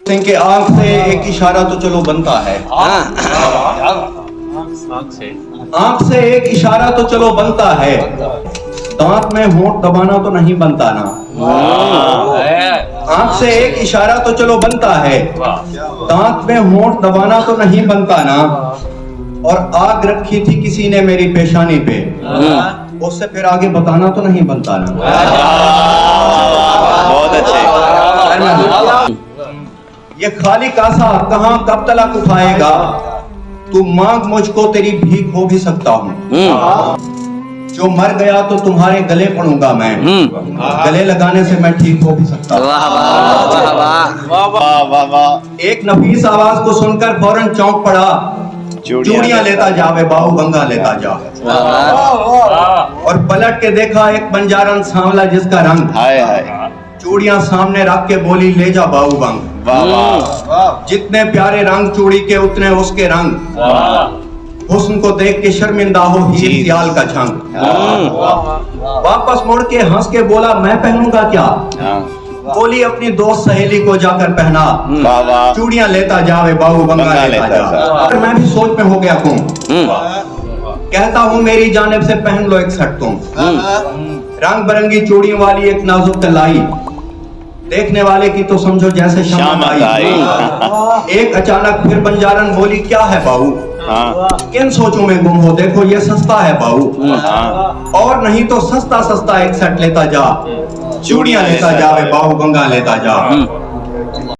सिंह के आंख से एक इशारा तो चलो बनता है। आंख से एक इशारा तो चलो बनता है, दांत में होंठ दबाना तो नहीं बनता ना। आंख से एक इशारा तो चलो बनता है, दांत में होंठ दबाना तो नहीं बनता ना। और आग रखी थी किसी ने मेरी पेशानी पे, उससे फिर आगे बताना तो नहीं बनता ना। बहुत अच्छे। ये खाली कासा कहाँ कब तलक उठाएगा, तू मांग मुझको तेरी भीख हो भी सकता हूँ। जो मर गया तो तुम्हारे गले पड़ूंगा मैं, गले लगाने से मैं ठीक हो भी सकता हूँ। वाह वाह वाह। एक नफीस आवाज को सुनकर फौरन चौंक पड़ा, चूड़ियां लेता जावे बाऊ गंगा लेता जा। और पलट के देखा एक बंजारन सांवला जिसका रंग, हाय हाय। चूड़ियां सामने रख के बोली ले जा बाऊ बंग। वाह वाह। जितने प्यारे रंग चूड़ी के उतने उसके रंग, हुस्न को देख के शर्मिंदा हो हीर सियाल का झंग। वापस मुड़ के हंस के बोला मैं पहनूंगा क्या, बोली अपनी दोस्त सहेली को जाकर पहना। वाह वाह। चूड़ियां लेता जावे बाऊ गंगा लेता जा। और मैं भी सोच में हो गया हूँ, कहता हूँ मेरी जानिब से पहन लो एक शर्ट तुम। रंग बिरंगी चूड़ियों वाली एक नाजुक कलाई, देखने वाले की तो समझो जैसे शाम आई। एक अचानक फिर बंजारन बोली क्या है बाऊ, किन सोचों में गुम हो, देखो ये सस्ता है बाऊ। और नहीं तो सस्ता सस्ता एक सेट लेता जा, चूड़ियां लेता जावे बाऊ गंगा लेता जा।